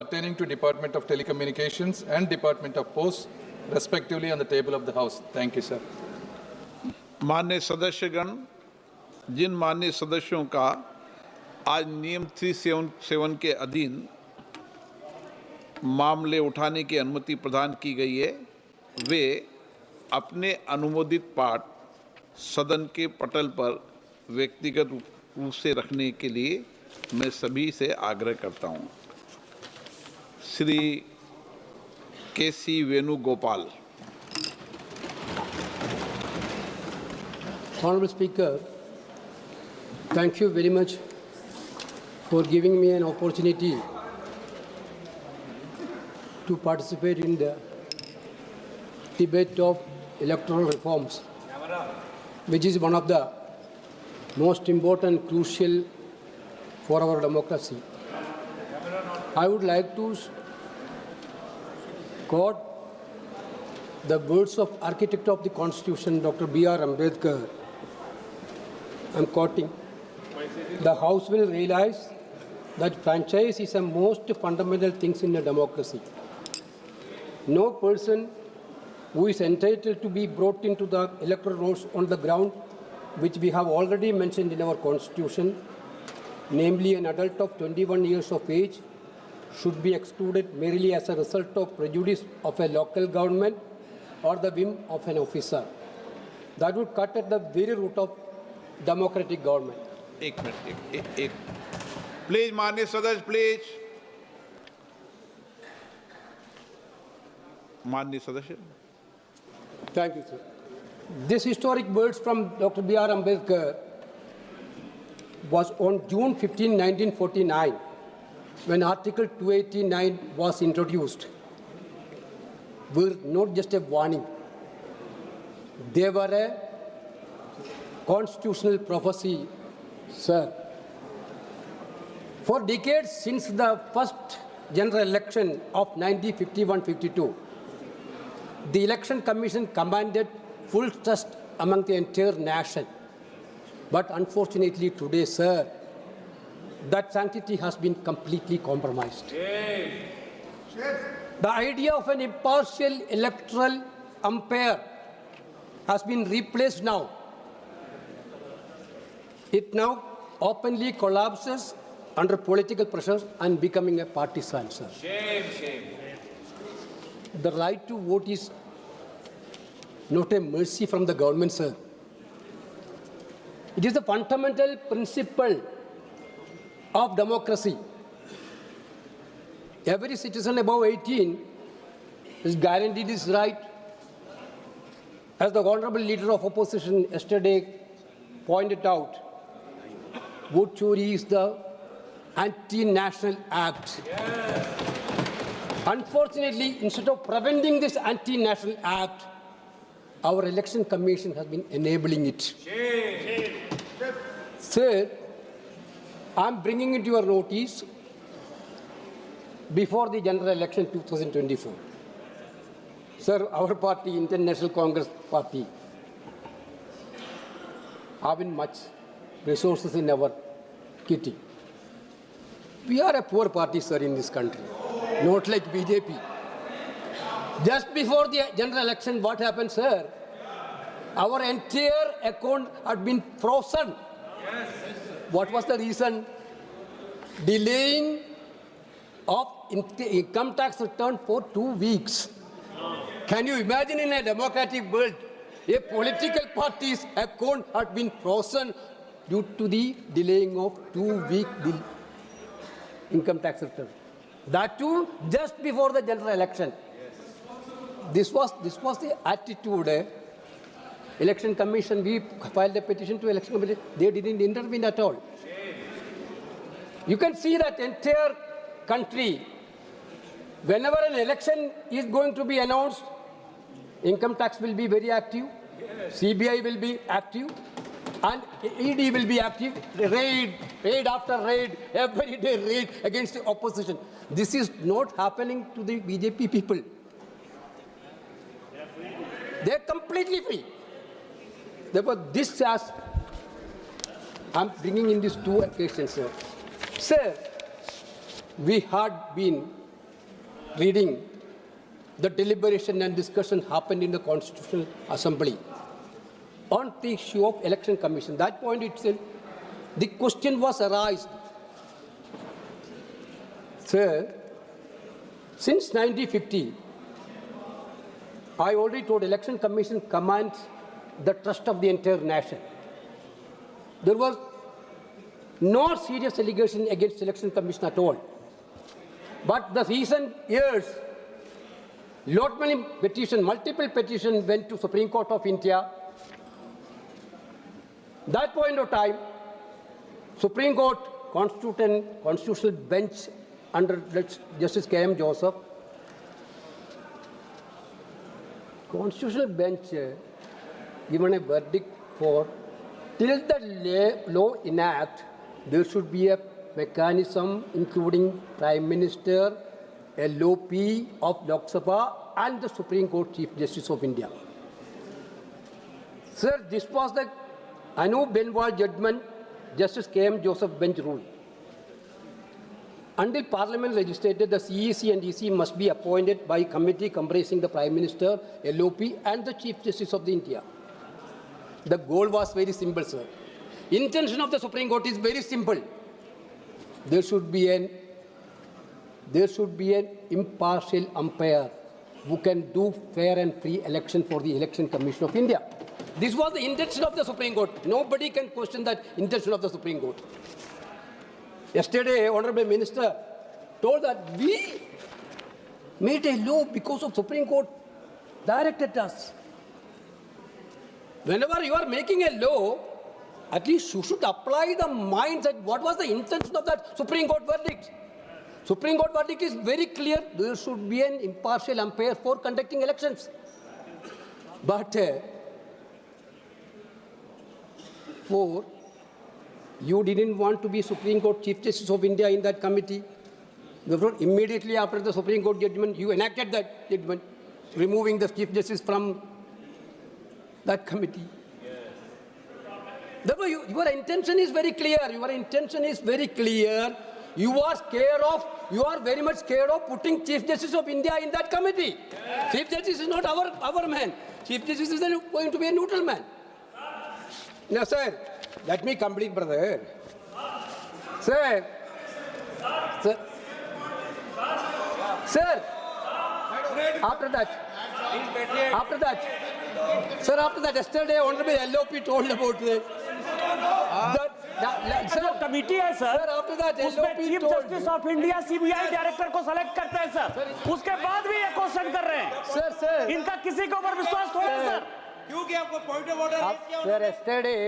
pertaining to Department of Telecommunications and Department of Posts, respectively, on the table of the House. Thank you, sir. माननीय सदस्यगण, जिन माननीय सदस्यों का आज नियम 377 के अधीन मामले उठाने की अनुमति प्रदान की गई है, वे अपने अनुमोदित पाठ सदन के पटल पर व्यक्तिगत रूप से रखने के लिए मैं सभी से आग्रह करता हूं। Shri KC. Venugopal. Honorable Speaker, thank you very much for giving me an opportunity to participate in the debate of electoral reforms, which is one of the most important, crucial for our democracy. I would like to quote the words of architect of the Constitution, Dr. B.R. Ambedkar. I'm quoting, "The House will realize that franchise is the most fundamental thing in a democracy. No person who is entitled to be brought into the electoral rolls on the ground which we have already mentioned in our Constitution, namely an adult of 21 years of age, should be excluded merely as a result of prejudice of a local government or the whim of an officer. That would cut at the very root of democratic government." एक minute, please माननीय सदस्य, please माननीय सदस्य। Thank you, sir. This historic words from Dr. B.R. Ambedkar was on June 15, 1949, when Article 289 was introduced. Were not just a warning. They were a constitutional prophecy, sir. For decades since the first general election of 1951-52, the Election Commission commanded full trust among the entire nation. But unfortunately today, sir, that sanctity has been completely compromised. The idea of an impartial electoral umpire has been replaced now. It now openly collapses under political pressures and becoming a partisan, sir. Shame. The right to vote is not a mercy from the government, sir. It is a fundamental principle of democracy. Every citizen above 18 is guaranteed his right. As the Honorable Leader of Opposition yesterday pointed out, vote chori is the anti-national act. Unfortunately, instead of preventing this anti-national act, our Election Commission has been enabling it. Sir, I'm bringing it to your notice before the general election 2024. Sir, our party, Indian National Congress Party, having much resources in our kitty. We are a poor party, sir, in this country, not like BJP. Just before the general election, what happened, sir? Our entire account had been frozen. What was the reason? Delaying of income tax return for 2 weeks. Can you imagine in a democratic world, a political party's account had been frozen due to the delaying of 2-week income tax return? That too just before the general election. This was the attitude. Election Commission, we filed a petition to Election Commission. They didn't intervene at all. You can see that entire country, whenever an election is going to be announced, income tax will be very active, CBI will be active, and ED will be active. Raid after raid, every day raid against the opposition. This is not happening to the BJP people. They are completely free. Therefore, this as I'm bringing in these two occasions, sir. Sir, we had been reading the deliberation and discussion happened in the Constitutional Assembly on the issue of Election Commission. That point itself, the question was arised. Sir, since 1950, I already told Election Commission commands the trust of the entire nation. There was no serious allegation against Election Commission at all. But the recent years, lot many petitions, multiple petitions went to Supreme Court of India. That point of time, Supreme Court constitutional bench under Justice K.M. Joseph, constitutional bench given a verdict for till the law enact, there should be a mechanism including Prime Minister, LOP of Lok Sabha and the Supreme Court Chief Justice of India. Sir, this was the Anu Benwal judgment, Justice K.M. Joseph bench rule. Until Parliament legislated, the CEC and EC must be appointed by committee comprising the Prime Minister, LOP and the Chief Justice of the India. The goal was very simple, sir. Intention of the Supreme Court is very simple. There should be an impartial umpire who can do fair and free election for the Election Commission of India. This was the intention of the Supreme Court. Nobody can question that intention of the Supreme Court. Yesterday, Honorable Minister told that we made a law because of Supreme Court directed us. Whenever you are making a law, at least you should apply the mindset. What was the intention of that Supreme Court verdict? Supreme Court verdict is very clear. There should be an impartial umpire for conducting elections. But you didn't want to be Supreme Court Chief Justice of India in that committee. Therefore, immediately after the Supreme Court judgment, you enacted that judgment, removing the Chief Justice from that committee. Therefore, your intention is very clear. Your intention is very clear. You are very much scared of putting Chief Justice of India in that committee. Yes. Chief Justice is not our man. Chief Justice is going to be a neutral man. Now, sir, let me complete, brother. Sir, after that, yesterday, Honorable LOP told about the committee है sir, after that, उसमें chief justice of India CBI director को select करते हैं sir, उसके बाद भी ये question कर रहे हैं सर, इनका किसी के ऊपर विश्वास थोड़ा है सर, क्योंकि आपको point of order sir yesterday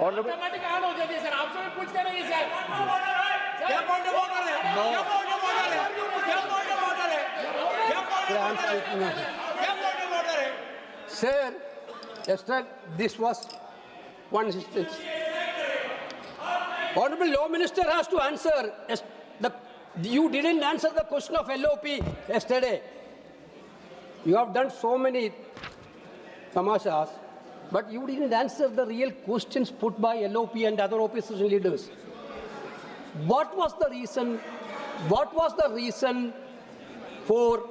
automatic on हो जाती है सर, आपसे भी पूछते रहिए सर, क्या पॉइंट ऑफ ऑर्डर है, क्या पॉइंट ऑफ ऑर्डर है, क्या पॉइंट ऑफ ऑर्डर है, क्या पॉइंट ऑफ ऑर्डर है sir, yesterday this was one instance. Honorable Law Minister has to answer. You didn't answer the question of LOP yesterday. You have done so many tamashas, but you didn't answer the real questions put by LOP and other opposition leaders. What was the reason? What was the reason for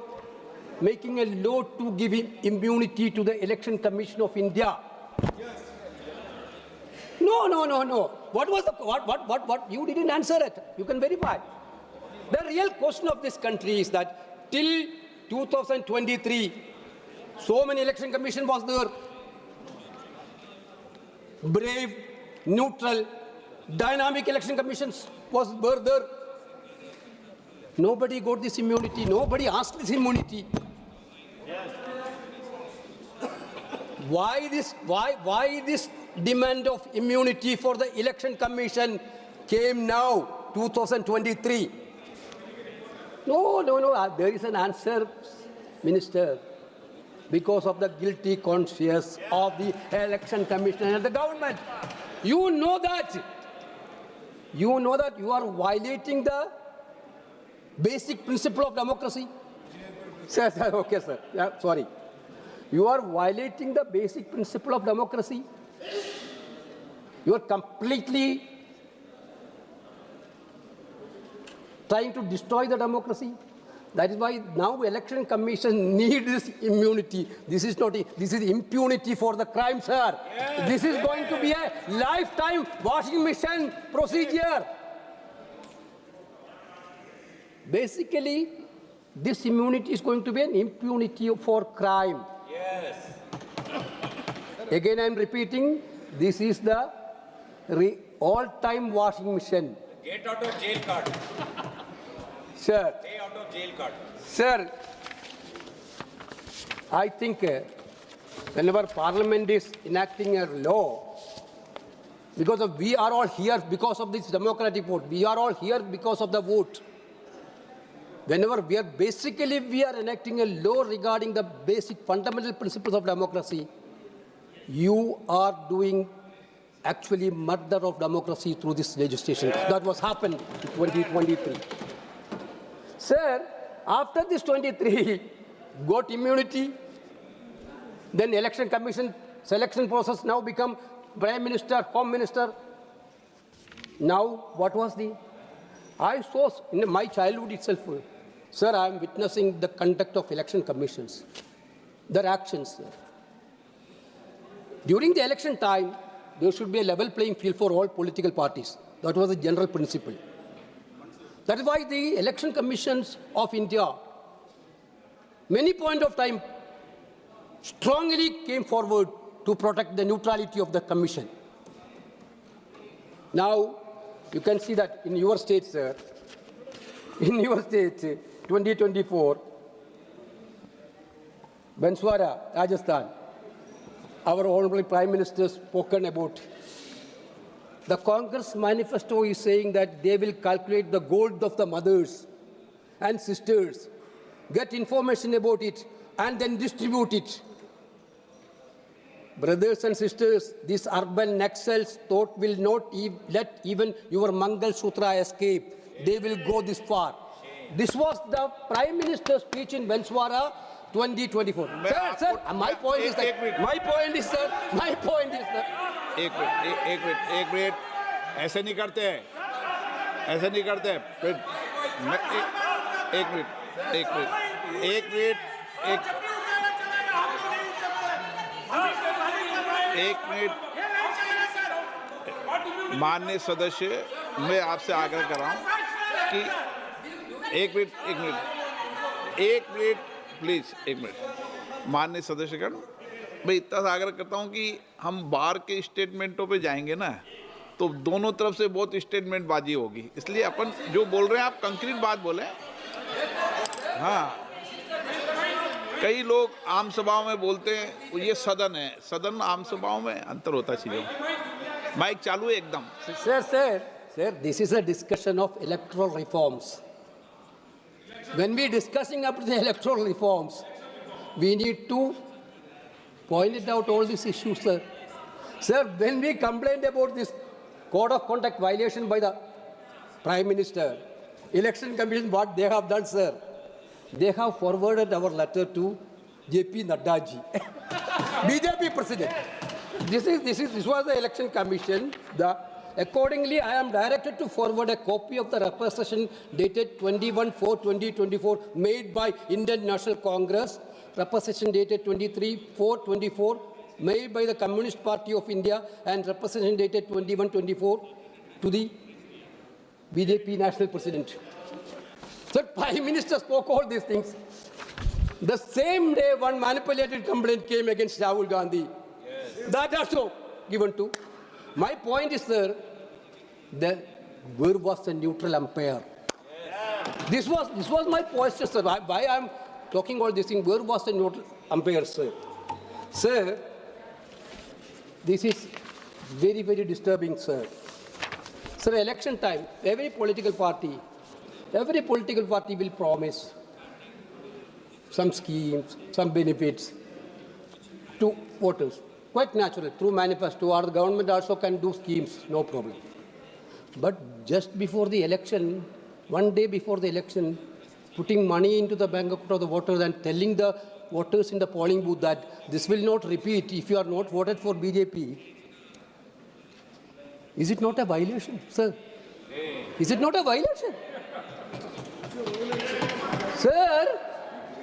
making a law to give immunity to the Election Commission of India? No. What was the what? You didn't answer it. You can verify. The real question of this country is that till 2023, so many election commission was there. Brave, neutral, dynamic election commissions were there. Nobody got this immunity. Nobody asked this immunity. Why this demand of immunity for the election commission came now, 2023? No. There is an answer, Minister. Because of the guilty conscience of the election commission and the government. You know that you are violating the basic principle of democracy. Sir, okay, sir. Yeah, sorry. You are violating the basic principle of democracy. You are completely trying to destroy the democracy. That is why now election commission need this immunity. This is not, this is impunity for the crime, sir. Yes. This is going to be a lifetime washing machine procedure. Basically, this immunity is going to be an impunity for crime. Yes. Again, I am repeating, this is the all-time washing machine. Get out of jail card. Sir. Stay out of jail card. Sir, I think whenever Parliament is enacting a law, because we are all here because of this democratic vote, we are all here because of the vote. Whenever we are enacting a law regarding the basic fundamental principles of democracy, you are doing actually murder of democracy through this legislation. That was happened in 2023. Sir, after this 23 got immunity, then election commission selection process now become Prime Minister, Home Minister. Now, what was the? I saw in my childhood itself, sir, I am witnessing the conduct of election commissions, their actions. Sir. During the election time, there should be a level playing field for all political parties. That was the general principle. That is why the election commissions of India, many point of time, strongly came forward to protect the neutrality of the commission. Now, you can see that in your state, sir, in your state, 2024, Banswara, Rajasthan, our Honorable Prime Minister spoken about. The Congress manifesto is saying that they will calculate the gold of the mothers and sisters, get information about it, and then distribute it. Brothers and sisters, this urban Naxals thought will not let even your Mangal Sutra escape. They will go this far. This was the Prime Minister's speech in Banswara 2024. Sir, my point is that, एक minute ऐसे नहीं करते हैं फिर एक minute माननीय सदस्य मैं आपसे आग्रह कर रहा हूं कि एक मिनट प्लीज माननीय सदस्यगण मैं इतना सा आग्रह करता हूं कि हम बाहर के स्टेटमेंटों पे जाएंगे ना तो दोनों तरफ से बहुत स्टेटमेंट बाजी होगी, इसलिए अपन जो बोल रहे हैं आप कंक्रीट बात बोले। हाँ, कई लोग आम सभाओं में बोलते हैं ये सदन है, सदन आम सभाओं में अंतर होता चीजों। माइक चालू है एकदम। Sir, this is a discussion of electoral reforms. When we discussing up the electoral reforms, we need to point out all these issues, sir. Sir, when we complained about this code of conduct violation by the Prime Minister, Election Commission, what they have done, sir, they have forwarded our letter to J.P. Nadda ji, BJP President. This was the Election Commission. Accordingly, I am directed to forward a copy of the representation dated 21/4/2024 made by Indian National Congress, representation dated 23/4/24 made by the Communist Party of India, and representation dated 21/24 to the BJP National President. Sir, Prime Minister spoke all these things. The same day, one manipulated complaint came against Rahul Gandhi. Yes. That also given to. My point is, sir, that where was the neutral umpire? Yes. This was my point, sir. Why I am talking about this thing? Where was the neutral umpire, sir? Sir, this is very, very disturbing, sir. Sir, election time, every political party will promise some schemes, some benefits to voters. Quite natural, through manifesto, or the government also can do schemes, no problem. But just before the election, one day before the election, putting money into the bank account of the voters and telling the voters in the polling booth that this will not repeat if you are not voted for BJP. Is it not a violation, sir? Is it not a violation? Sir,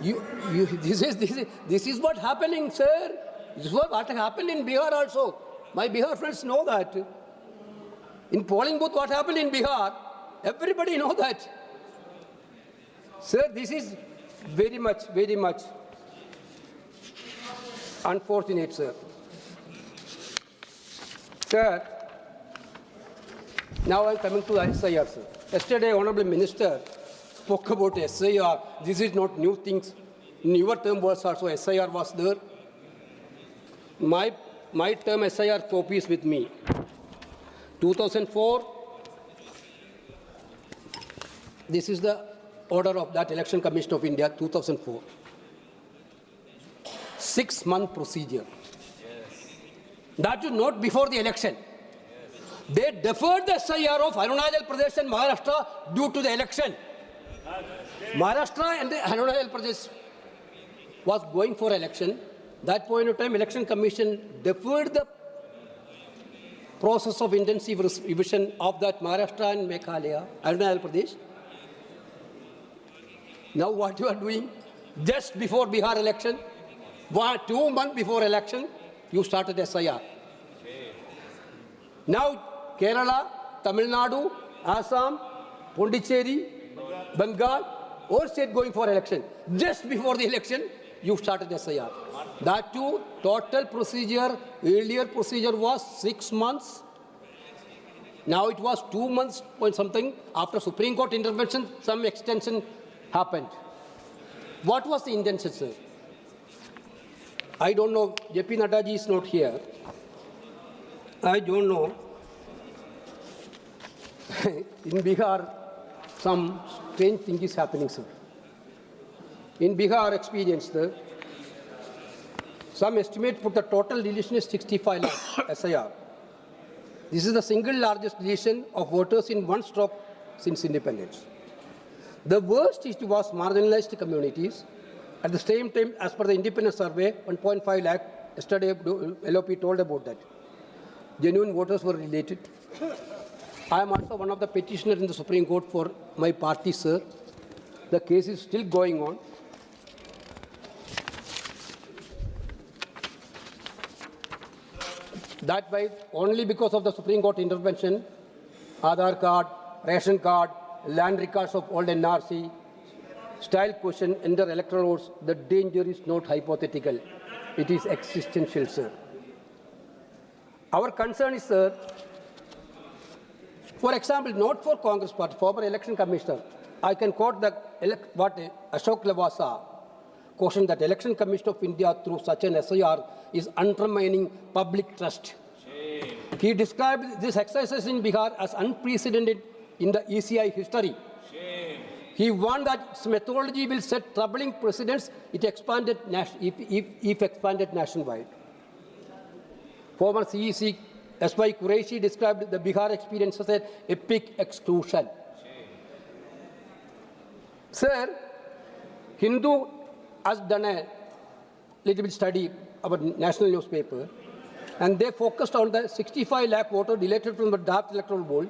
This is what happening, sir. This is what happened in Bihar also. My Bihar friends know that. In polling booth, what happened in Bihar, everybody know that. Sir, this is very much unfortunate, sir. Sir, now I'm coming to SIR, sir. Yesterday, Honorable Minister spoke about SIR. This is not new things. In your term was also SIR was there. My term SIR copy is with me. 2004, this is the order of that Election Commission of India, 2004. 6-month procedure. Yes. That is not before the election. Yes. They deferred the SIR of Arunachal Pradesh and Maharashtra due to the election. Yes. Maharashtra and Arunachal Pradesh was going for election. That point of time, Election Commission deferred the process of intensive revision of that Maharashtra and Meghalaya, Arunachal Pradesh. Now what you are doing? Just before Bihar election, 2 months before election, you started SIR. Now Kerala, Tamil Nadu, Assam, Pondicherry, Bengal, all state going for election. Just before the election, you started SIR. That too, total procedure, earlier procedure was 6 months. Now it was 2 months point something. After Supreme Court intervention, some extension happened. What was the intention, sir? I don't know. J.P. Naddaji is not here. I don't know. In Bihar, some strange thing is happening, sir. In Bihar experience, sir, some estimate put the total deletion is 65 lakhs SIR. This is the single largest deletion of voters in one stroke since independence. The worst issue was marginalized communities. At the same time, as per the independent survey, 1.5 lakh, yesterday LOP told about that. Genuine voters were related. I am also one of the petitioners in the Supreme Court for my party, sir. The case is still going on. That way, only because of the Supreme Court intervention, Aadhaar card, ration card, land records of old NRC, style question, enter electoral votes, the danger is not hypothetical. It is existential, sir. Our concern is, sir, for example, not for Congress Party, former election commissioner, I can quote what Ashok Lavasa cautioned that Election Commission of India through such an SIR is undermining public trust. Shame. He described this exercise in Bihar as unprecedented in the ECI history. Shame. He warned that its methodology will set troubling precedents if expanded nationwide. Former CEC S.Y. Qureshi described the Bihar experience as an epic exclusion. Shame. Sir, Hindu has done a little bit study about national newspaper, and they focused on the 65 lakh voter deleted from the draft electoral roll.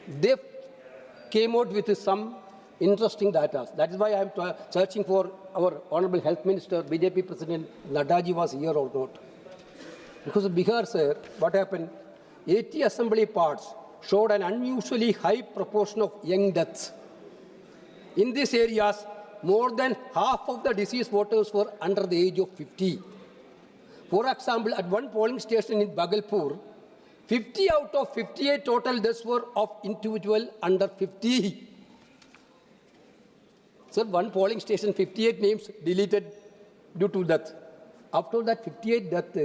They came out with some interesting data. That is why I am searching for our Honorable Health Minister, BJP President Naddaji was here or not. Because of Bihar, sir, what happened? 80 assembly parts showed an unusually high proportion of young deaths. In these areas, more than half of the deceased voters were under the age of 50. For example, at one polling station in Bhagalpur, 50 out of 58 total deaths were of individual under 50. Sir, one polling station, 58 names deleted due to death. After that 58 death,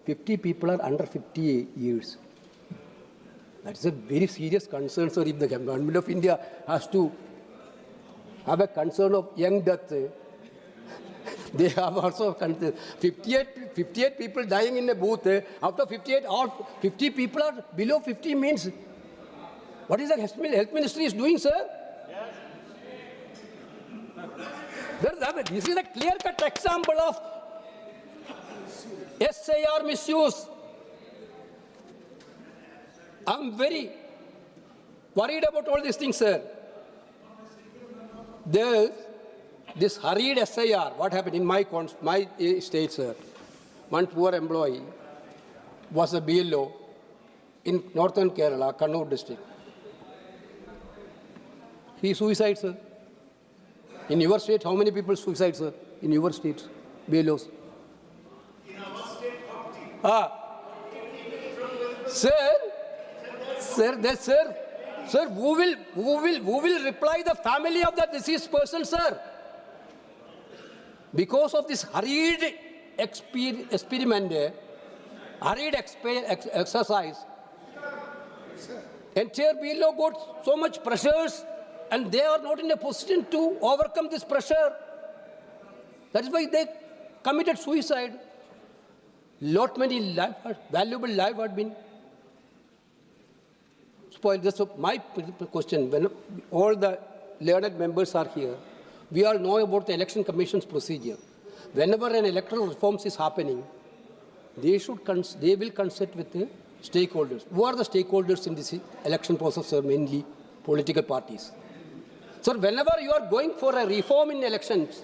50 people are under 50 years. That's a very serious concern, sir. If the government of India has to have a concern of young death, they have also 58 people dying in a booth. After 58, all 50 people are below 50 means, what is the health ministry is doing, sir? Yes. This is a clear-cut example of SIR misuse. I'm very worried about all these things, sir. this hurried SIR, what happened in my state, sir? One poor employee was a BLO in northern Kerala, Kannur district. He suicide, sir. In your state, how many people suicide, sir? In your state, BLOs. Sir, who will reply the family of the deceased person, sir? Because of this hurried experiment, hurried exercise, entire BLO got so much pressures, and they are not in a position to overcome this pressure. That is why they committed suicide. Lot many valuable life had been spoiled. So my question, when all the learned members are here, we all know about the Election Commission's procedure. Whenever an electoral reforms is happening, they will consult with the stakeholders. Who are the stakeholders in this election process, sir? Mainly political parties. So whenever you are going for a reform in elections,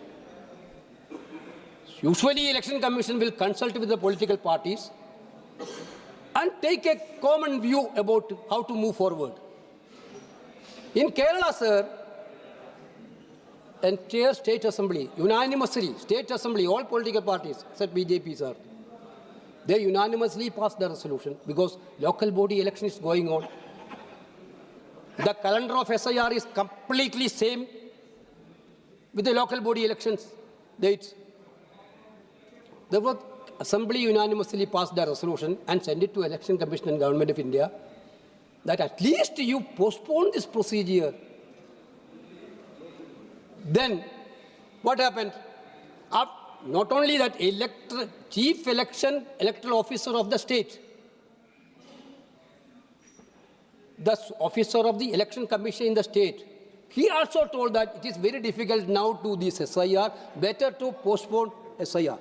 usually Election Commission will consult with the political parties and take a common view about how to move forward. In Kerala, sir, entire state assembly, unanimously, state assembly, all political parties, except BJP, sir, they unanimously passed the resolution because local body election is going on. The calendar of SIR is completely same with the local body elections dates. The Assembly unanimously passed the resolution and sent it to Election Commission and Government of India that at least you postpone this procedure. Then what happened? Not only that, chief electoral officer of the state, the officer of the Election Commission in the state, he also told that it is very difficult now to this SIR, better to postpone SIR.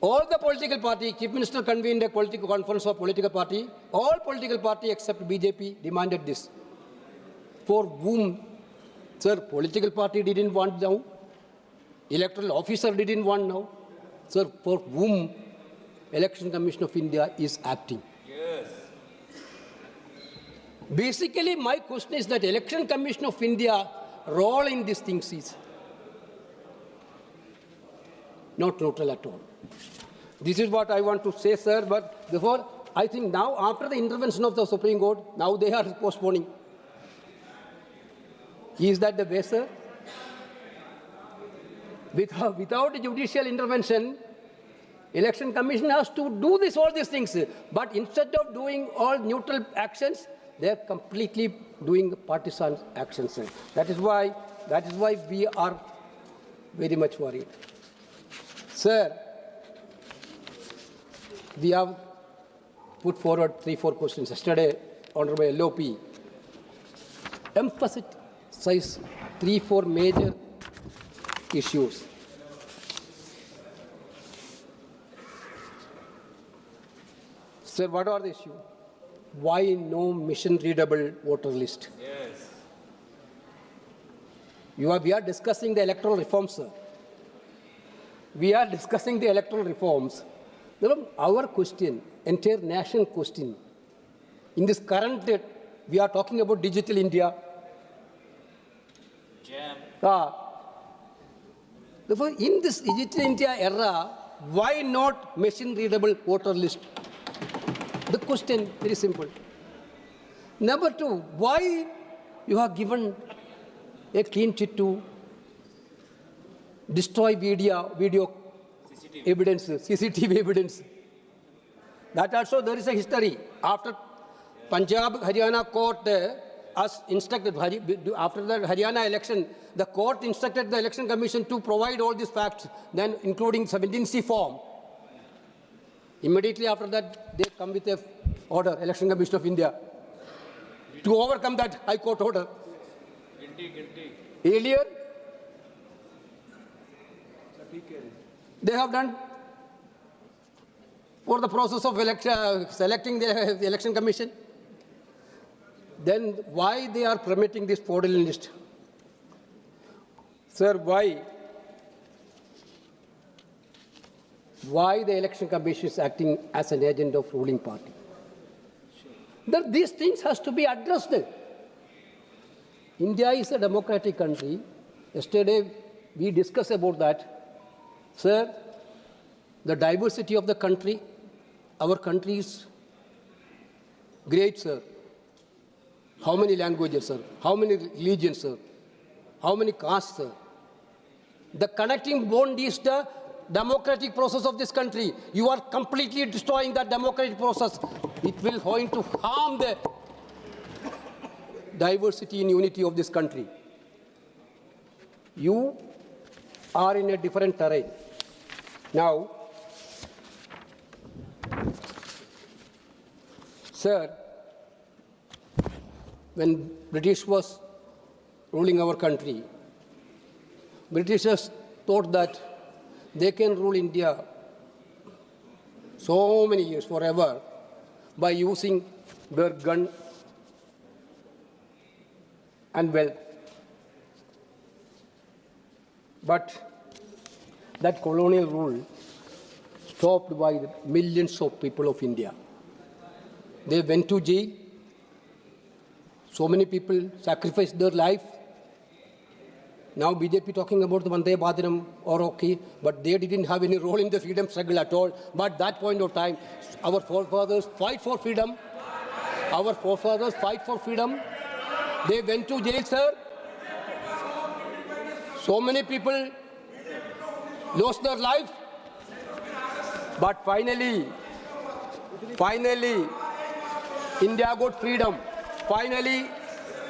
All the political party, Chief Minister convened a political conference of political party, all political party except BJP demanded this. For whom, sir, political party didn't want now, electoral officer didn't want now, sir, for whom Election Commission of India is acting. Yes. Basically, my question is that Election Commission of India role in these things is not total at all. This is what I want to say, sir, but before, I think now, after the intervention of the Supreme Court, now they are postponing. Is that the way, sir? Without judicial intervention, Election Commission has to do all these things. But instead of doing all neutral actions, they are completely doing partisan actions, sir. That is why we are very much worried. Sir, we have put forward 3-4 questions. Yesterday, Honorable LOP emphasized 3-4 major issues. Sir, what are the issues? Why no mission-readable voter list? Yes. We are discussing the electoral reforms, sir. We are discussing the electoral reforms. Our question, entire national question, in this current, we are talking about digital India. Therefore, in this digital India era, why not machine-readable voter list? The question, very simple. Number 2, why you have given a clean chit to destroy video evidence, CCTV evidence? That also there is a history. After Punjab, Haryana court as instructed, after the Haryana election, the court instructed the Election Commission to provide all these facts, then including 17C form. Immediately after that, they come with a order, Election Commission of India, to overcome that High Court order. Earlier, they have done for the process of selecting the Election Commission. Then why they are permitting this fraudulent list? Sir, why the Election Commission is acting as an agent of ruling party? These things has to be addressed. India is a democratic country. Yesterday, we discussed about that. Sir, the diversity of the country, our country is great, sir. How many languages, sir? How many religions, sir? How many castes, sir? The connecting bond is the democratic process of this country. You are completely destroying that democratic process. It will going to harm the diversity and unity of this country. You are in a different terrain. Now, sir, when British was ruling our country, Britishers thought that they can rule India so many years, forever, by using their gun and wealth. But that colonial rule stopped by the millions of people of India. They went to jail. So many people sacrificed their life. Now BJP talking about the Vande Bhadaram or okay, but they didn't have any role in the freedom struggle at all. But that point of time, our forefathers fight for freedom. Our forefathers fight for freedom. They went to jail, sir. So many people lost their life. But finally, India got freedom. Finally,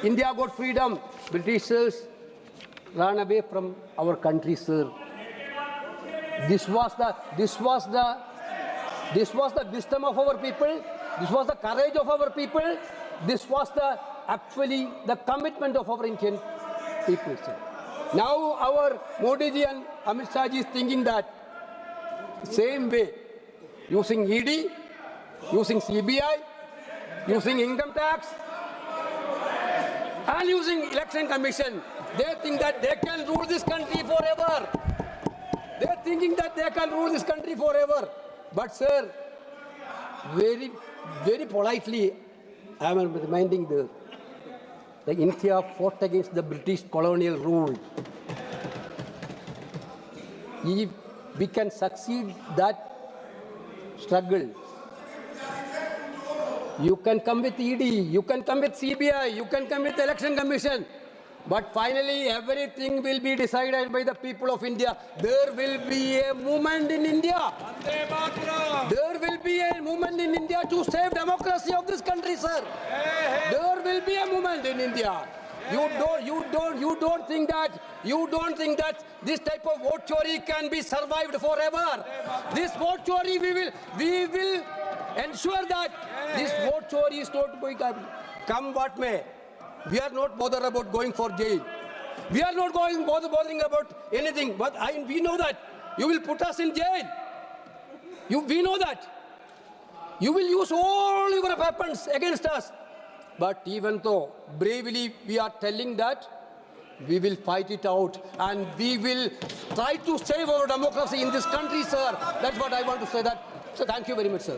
India got freedom. Britishers ran away from our country, sir. This was the wisdom of our people. This was the courage of our people. This was actually the commitment of our Indian people, sir. Now our Modi ji and Amit Shah ji is thinking that same way, using ED, using CBI, using income tax, and using election commission. They think that they can rule this country forever. They are thinking that they can rule this country forever. But sir, very, very politely, I am reminding the India fought against the British colonial rule. If we can succeed that struggle, you can come with ED, you can come with CBI, you can come with Election Commission. But finally, everything will be decided by the people of India. There will be a movement in India. There will be a movement in India to save democracy of this country, sir. There will be a movement in India. You don't think that this type of vote chori can be survived forever. This vote chori, we will ensure that this vote chori is not going to come what may. We are not bothered about going for jail. We are not bothering about anything. But we know that you will put us in jail. We know that. You will use all your weapons against us. But even though bravely we are telling that, we will fight it out and we will try to save our democracy in this country, sir. That's what I want to say. So thank you very much, sir.